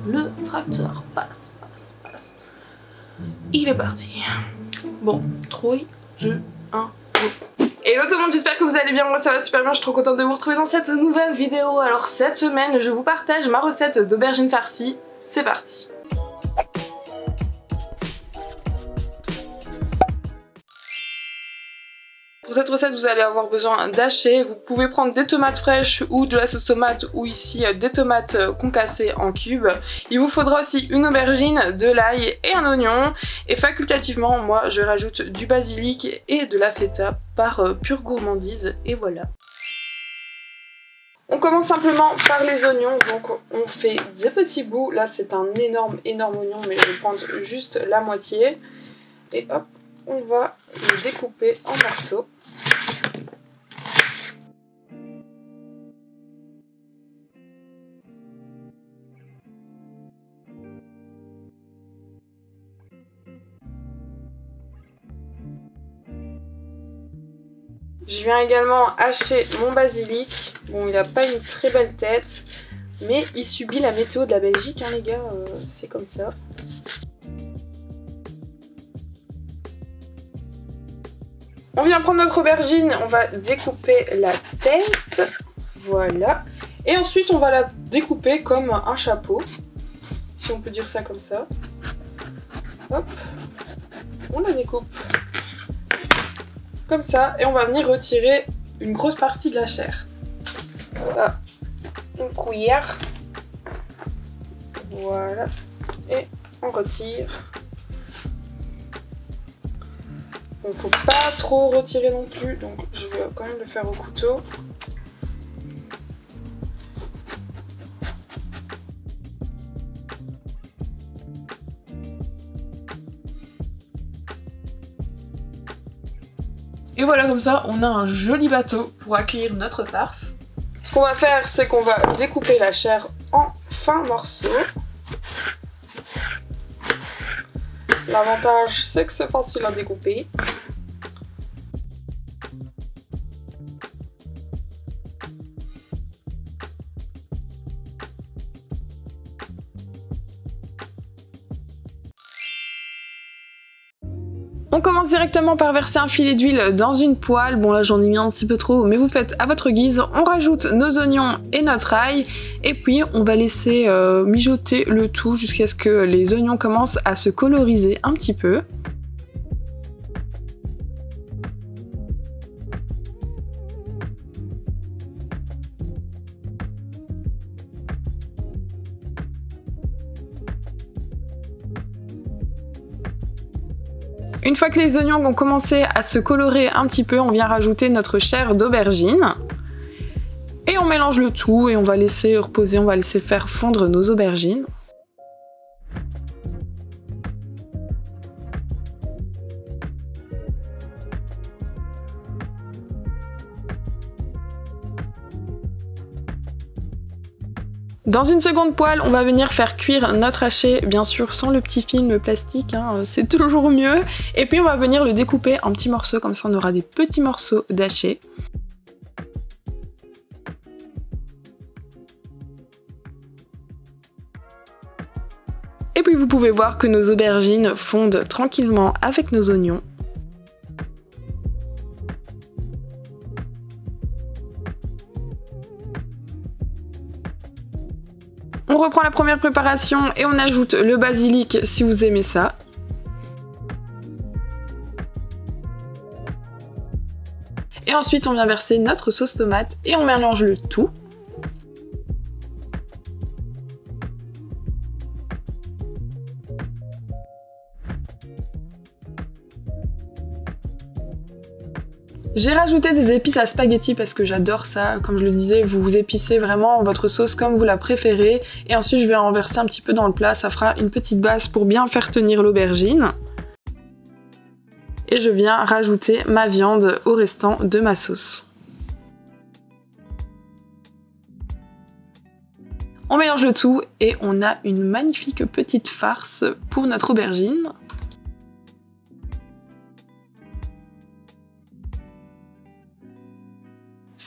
le tracteur. Passe. Il est parti. Bon, 3, 2, 1, go. Hello tout le monde, j'espère que vous allez bien, moi ça va super bien, je suis trop contente de vous retrouver dans cette nouvelle vidéo. Alors cette semaine, je vous partage ma recette d'aubergine farcie, c'est parti. Pour cette recette, vous allez avoir besoin d'hachés. Vous pouvez prendre des tomates fraîches ou de la sauce tomate ou ici des tomates concassées en cubes. Il vous faudra aussi une aubergine, de l'ail et un oignon. Et facultativement, moi je rajoute du basilic et de la feta par pure gourmandise. Et voilà. On commence simplement par les oignons, donc on fait des petits bouts. Là c'est un énorme oignon, mais je vais prendre juste la moitié. Et hop, on va le découper en morceaux. Je viens également hacher mon basilic. Bon, il n'a pas une très belle tête, mais il subit la météo de la Belgique, hein, les gars, c'est comme ça. On vient prendre notre aubergine, on va découper la tête, voilà. Et ensuite, on va la découper comme un chapeau, si on peut dire ça comme ça. Hop, on la découpe. Comme ça, et on va venir retirer une grosse partie de la chair. Voilà, une cuillère. Voilà, et on retire. Bon, faut pas trop retirer non plus, donc je vais quand même le faire au couteau. Et voilà, comme ça, on a un joli bateau pour accueillir notre farce. Ce qu'on va faire, c'est qu'on va découper la chair en fins morceaux. L'avantage, c'est que c'est facile à découper. On commence directement par verser un filet d'huile dans une poêle. Bon là j'en ai mis un petit peu trop, mais vous faites à votre guise. On rajoute nos oignons et notre ail. Et puis on va laisser mijoter le tout jusqu'à ce que les oignons commencent à se coloriser un petit peu. Une fois que les oignons ont commencé à se colorer un petit peu, on vient rajouter notre chair d'aubergine. Et on mélange le tout et on va laisser reposer, on va laisser faire fondre nos aubergines. Dans une seconde poêle, on va venir faire cuire notre haché, bien sûr sans le petit film plastique, hein, c'est toujours mieux. Et puis on va venir le découper en petits morceaux, comme ça on aura des petits morceaux d'haché. Et puis vous pouvez voir que nos aubergines fondent tranquillement avec nos oignons. On reprend la première préparation et on ajoute le basilic si vous aimez ça. Et ensuite on vient verser notre sauce tomate et on mélange le tout. J'ai rajouté des épices à spaghetti parce que j'adore ça. Comme je le disais, vous épicez vraiment votre sauce comme vous la préférez. Et ensuite, je vais en verser un petit peu dans le plat. Ça fera une petite base pour bien faire tenir l'aubergine. Et je viens rajouter ma viande au restant de ma sauce. On mélange le tout et on a une magnifique petite farce pour notre aubergine.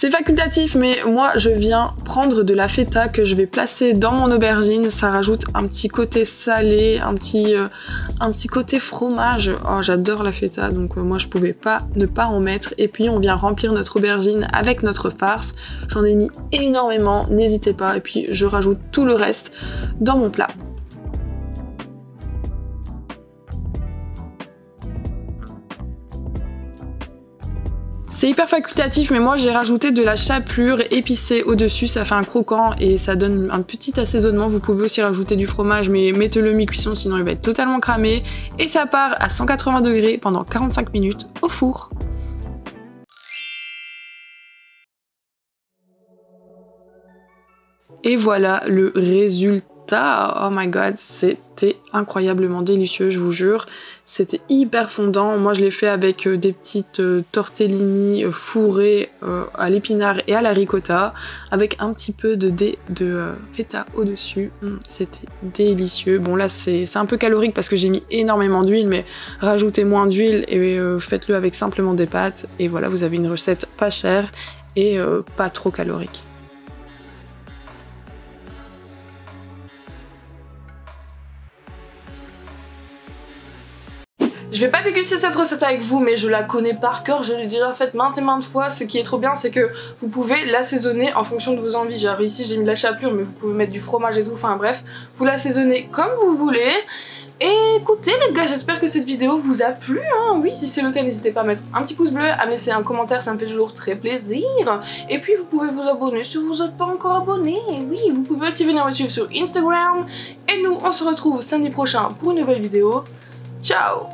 C'est facultatif, mais moi je viens prendre de la feta que je vais placer dans mon aubergine. Ça rajoute un petit côté salé, un petit côté fromage. Oh, j'adore la feta, donc moi je pouvais pas ne pas en mettre. Et puis on vient remplir notre aubergine avec notre farce. J'en ai mis énormément, n'hésitez pas. Et puis je rajoute tout le reste dans mon plat. C'est hyper facultatif, mais moi j'ai rajouté de la chapelure épicée au-dessus, ça fait un croquant et ça donne un petit assaisonnement. Vous pouvez aussi rajouter du fromage, mais mettez-le mi-cuisson sinon il va être totalement cramé. Et ça part à 180 degrés pendant 45 minutes au four. Et voilà le résultat. Oh my god, c'était incroyablement délicieux, je vous jure. C'était hyper fondant. Moi, je l'ai fait avec des petites tortellini fourrées à l'épinard et à la ricotta, avec un petit peu de dés de feta au-dessus. C'était délicieux. Bon, là, c'est un peu calorique parce que j'ai mis énormément d'huile, mais rajoutez moins d'huile et faites-le avec simplement des pâtes. Et voilà, vous avez une recette pas chère et pas trop calorique. Je vais pas déguster cette recette avec vous, mais je la connais par cœur, je l'ai déjà faite maintes et maintes fois. Ce qui est trop bien, c'est que vous pouvez l'assaisonner en fonction de vos envies. Genre ici j'ai mis de la chapelure, mais vous pouvez mettre du fromage et tout, enfin bref, vous l'assaisonnez comme vous voulez. Et écoutez les gars, j'espère que cette vidéo vous a plu, hein. Oui, si c'est le cas, n'hésitez pas à mettre un petit pouce bleu, à me laisser un commentaire, ça me fait toujours très plaisir. Et puis vous pouvez vous abonner si vous n'êtes pas encore abonné. Oui, vous pouvez aussi venir me suivre sur Instagram. Et nous, on se retrouve samedi prochain pour une nouvelle vidéo. Ciao!